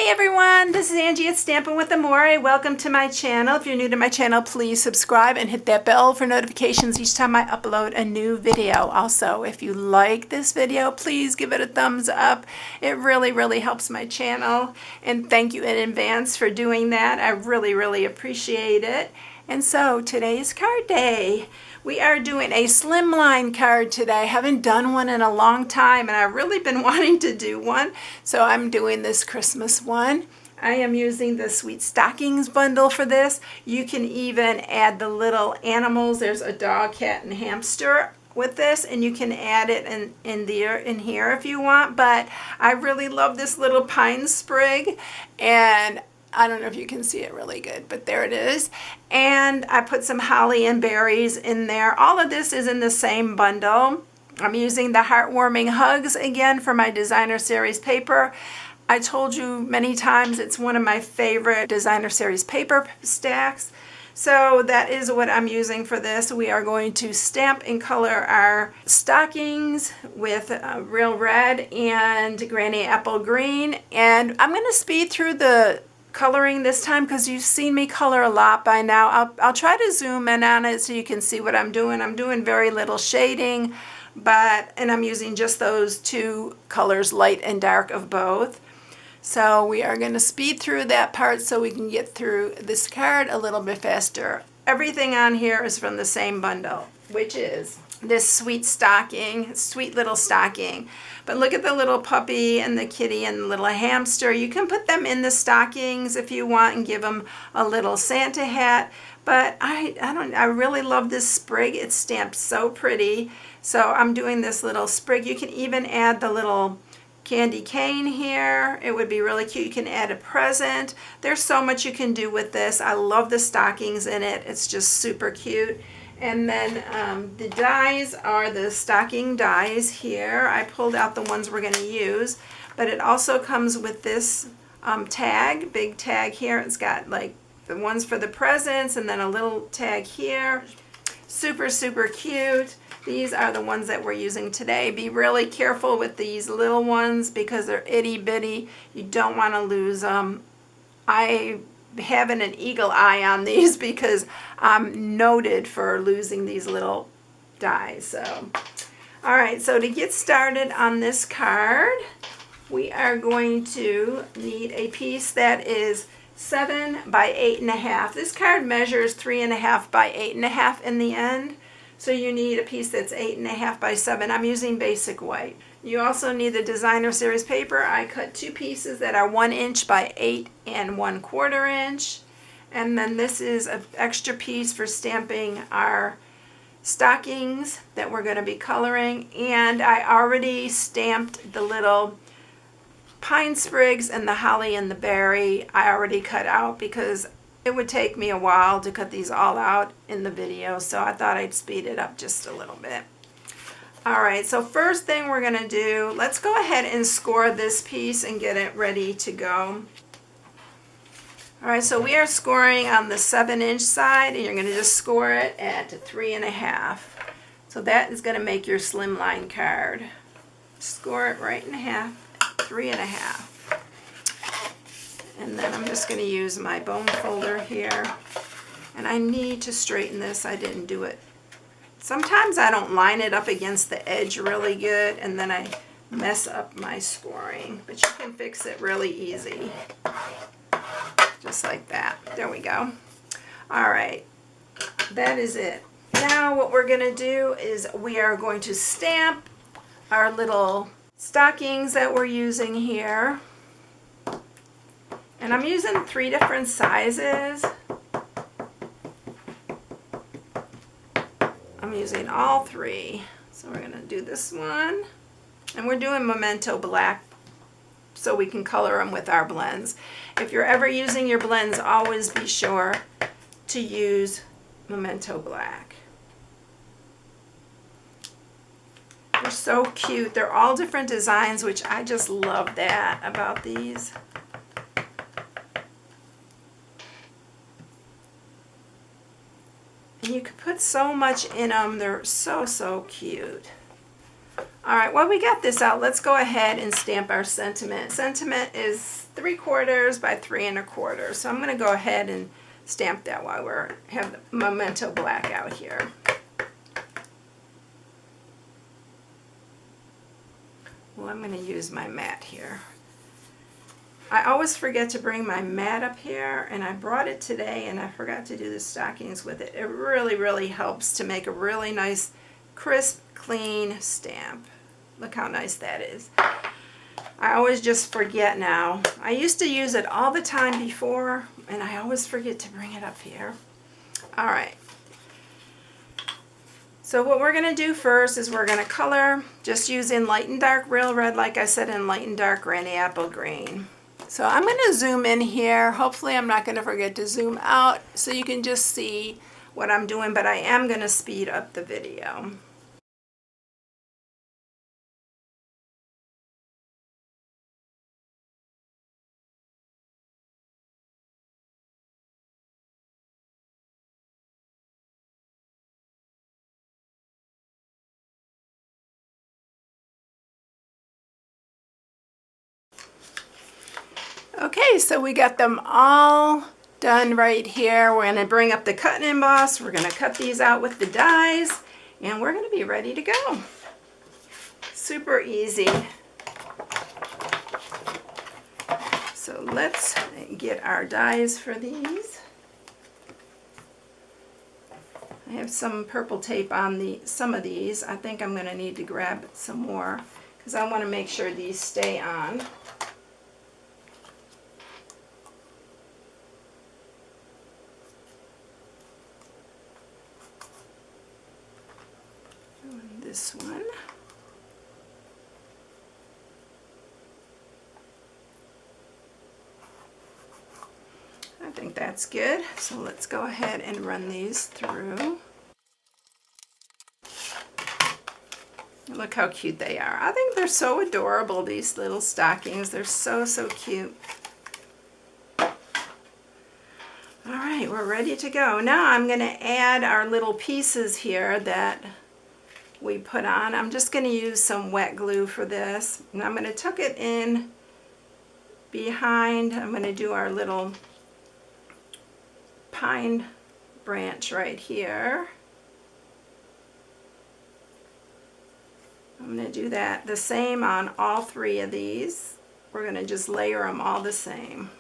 Hey everyone, this is Angie at StampingWithAmore. Welcome to my channel. If you're new to my channel, please subscribe and hit that bell for notifications each time I upload a new video. Also, if you like this video, please give it a thumbs up. It really helps my channel. And thank you in advance for doing that. I really appreciate it. And so today is card day. We are doing a slimline card today. I haven't done one in a long time and I've really been wanting to do one. So I'm doing this Christmas one. I am using the Sweet Stockings bundle for this. You can even add the little animals. There's a dog, cat, and hamster with this, and you can add it in here if you want. But I really love this little pine sprig, and I don't know if you can see it really good, but there it is. And I put some holly and berries in there. All of this is in the same bundle. I'm using the Heartwarming Hugs again for my designer series paper. I told you many times it's one of my favorite designer series paper stacks. So that is what I'm using for this. We are going to stamp and color our stockings with real red and granny apple green. And I'm going to speed through the coloring this time because you've seen me color a lot by now. I'll try to zoom in on it so you can see what I'm doing. I'm doing very little shading, and I'm using just those two colors, light and dark of both. So we are going to speed through that part so we can get through this card a little bit faster. Everything on here is from the same bundle, which is this sweet little stocking. But look at the little puppy and the kitty and the little hamster. You can put them in the stockings if you want and give them a little Santa hat. But I really love this sprig. It's stamped so pretty. So I'm doing this little sprig. You can even add the little candy cane here. It would be really cute. You can add a present. There's so much you can do with this. I love the stockings in it. It's just super cute. And then the dies are the stocking dies here. I pulled out the ones we're going to use, but it also comes with this tag, big tag here. It's got like the ones for the presents and then a little tag here. Super cute. These are the ones that we're using today. Be really careful with these little ones because they're itty bitty. You don't want to lose them. I having an eagle eye on these because I'm noted for losing these little dies. So, all right, so to get started on this card, we are going to need a piece that is 7 by 8.5. This card measures 3.5 by 8.5 in the end. So you need a piece that's 8.5 by 7. I'm using basic white. You also need the designer series paper. I cut 2 pieces that are 1 inch by 8 1/4 inch. And then this is an extra piece for stamping our stockings that we're going to be coloring. And I already stamped the little pine sprigs and the holly and the berry. I already cut out because it would take me a while to cut these all out in the video, so I thought I'd speed it up just a little bit. Alright, so first thing we're going to do, let's go ahead and score this piece and get it ready to go. Alright, so we are scoring on the 7-inch side, and you're going to just score it at 3.5. So that is going to make your slimline card. Score it right in half, 3.5. And then I'm just going to use my bone folder here. And I need to straighten this. I didn't do it. Sometimes I don't line it up against the edge really good, and then I mess up my scoring. But you can fix it really easy. Just like that. There we go. Alright. That is it. Now what we're going to do is we are going to stamp our little stockings that we're using here. And I'm using 3 different sizes. I'm using all 3. So we're going to do this one. And we're doing Memento Black so we can color them with our blends. If you're ever using your blends, always be sure to use Memento Black. They're so cute. They're all different designs, which I just love that about these. And you could put so much in them. They're so cute. All right, while we got this out, let's go ahead and stamp our sentiment. Sentiment is 3/4 by 3 1/4. So I'm going to go ahead and stamp that while we have the Memento Black out here. Well, I'm going to use my mat here. I always forget to bring my mat up here, and I brought it today and I forgot to do the stockings with it. It really, really helps to make a really nice, crisp, clean stamp. Look how nice that is. I always just forget now. I used to use it all the time before, and I always forget to bring it up here. All right. So what we're going to do first is we're going to color, just using light and dark real red, like I said, and light and dark granny apple green. So I'm going to zoom in here. Hopefully I'm not going to forget to zoom out so you can just see what I'm doing, but I am going to speed up the video. Okay, so we got them all done right here. We're going to bring up the cut and emboss. We're going to cut these out with the dies, and we're going to be ready to go. Super easy. So let's get our dies for these. I have some purple tape on some of these. I think I'm going to need to grab some more because I want to make sure these stay on. This one. I think that's good. So let's go ahead and run these through. Look how cute they are. I think they're so adorable, these little stockings. They're so, so cute. All right, we're ready to go. Now I'm going to add our little pieces here that we put on. I'm just going to use some wet glue for this, and I'm going to tuck it in behind. I'm going to do our little pine branch right here. I'm going to do that the same on all 3 of these. We're going to just layer them all the same.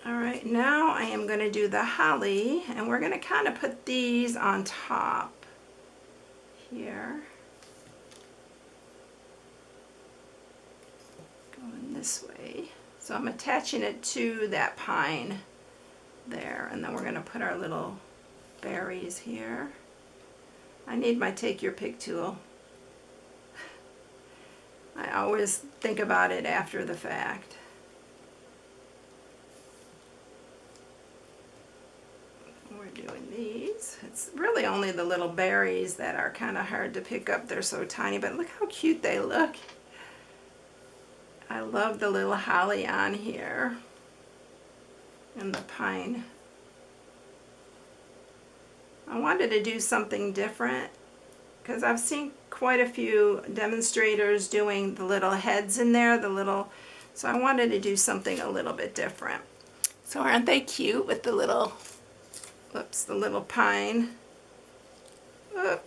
Alright, now I am going to do the holly, and we're going to kind of put these on top here. Going this way. So I'm attaching it to that pine there, and then we're going to put our little berries here. I need my take your pick tool. I always think about it after the fact. We're doing these. It's really only the little berries that are kind of hard to pick up. They're so tiny, but look how cute they look. I love the little holly on here and the pine. I wanted to do something different because I've seen quite a few demonstrators doing the little heads in there, so I wanted to do something a little bit different. So aren't they cute with the little, whoops, the little pine? Oh.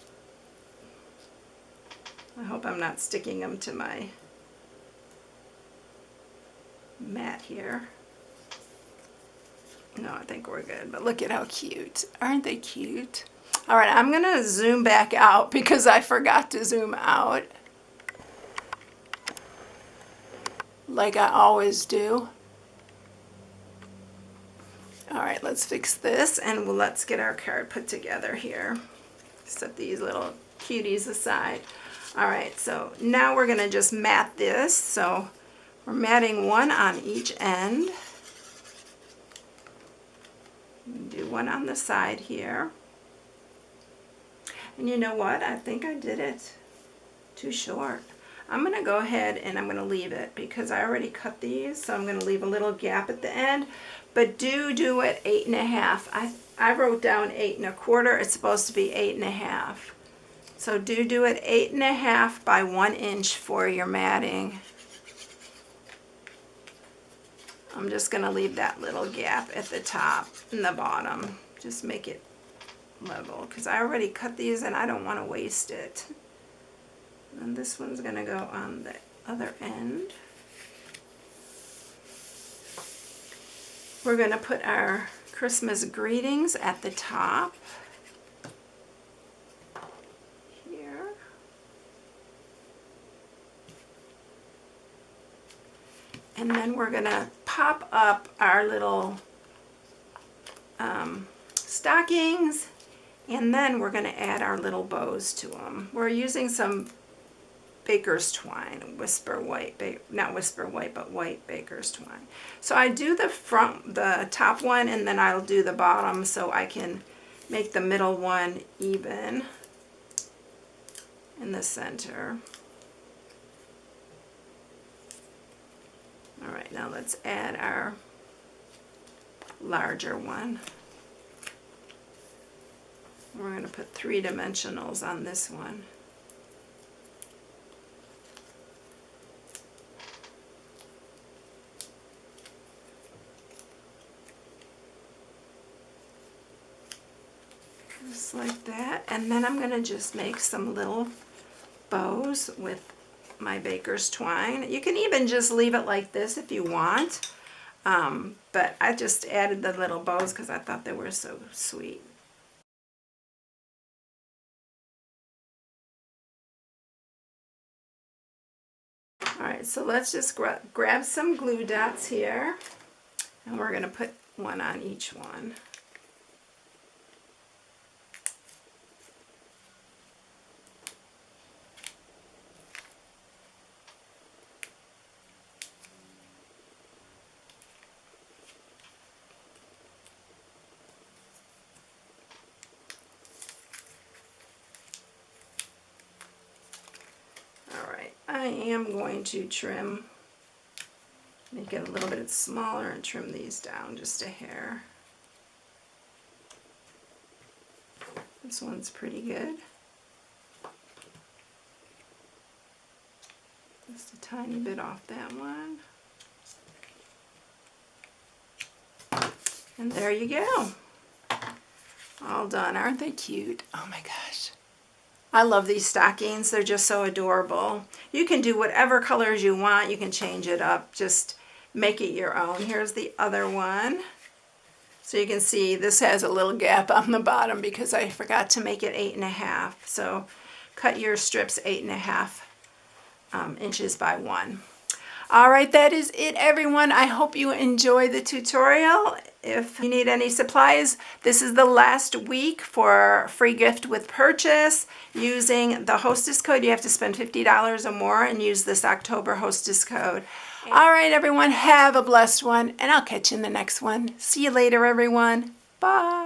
I hope I'm not sticking them to my mat here. No, I think we're good, but look at how cute. Aren't they cute? All right, I'm gonna zoom back out because I forgot to zoom out like I always do. All right, let's fix this and let's get our card put together here. Set these little cuties aside. All right, so now we're gonna just mat this. So we're matting one on each end. Do one on the side here. And you know what? I think I did it too short. I'm going to go ahead and I'm going to leave it because I already cut these, so I'm going to leave a little gap at the end. But do it 8.5. I wrote down 8 1/4. It's supposed to be 8.5. So do it 8.5 by 1 inch for your matting. I'm just going to leave that little gap at the top and the bottom. Just make it level because I already cut these and I don't want to waste it. And this one's going to go on the other end. We're going to put our Christmas greetings at the top. Here. And then we're going to pop up our little stockings, and then we're going to add our little bows to them. We're using some baker's twine, whisper white, not whisper white, but white baker's twine. So I do the top one, and then I'll do the bottom so I can make the middle one even in the center. All right, now let's add our larger one. We're going to put 3 dimensionals on this one. Just like that. And then I'm going to just make some little bows with my baker's twine. You can even just leave it like this if you want. But I just added the little bows because I thought they were so sweet. Alright, so let's just grab some glue dots here, and we're going to put one on each one. I am going to trim, make it a little bit smaller and trim these down just a hair. This one's pretty good. Just a tiny bit off that one. And there you go. All done. Aren't they cute? Oh my gosh. I love these stockings. They're just so adorable. You can do whatever colors you want. You can change it up. Just make it your own. Here's the other one. So you can see this has a little gap on the bottom because I forgot to make it 8.5. So cut your strips 8.5 inches by 1. All right, that is it, everyone. I hope you enjoyed the tutorial. If you need any supplies, this is the last week for free gift with purchase. Using the hostess code, you have to spend $50 or more and use this October hostess code. All right, everyone, have a blessed one, and I'll catch you in the next one. See you later, everyone. Bye.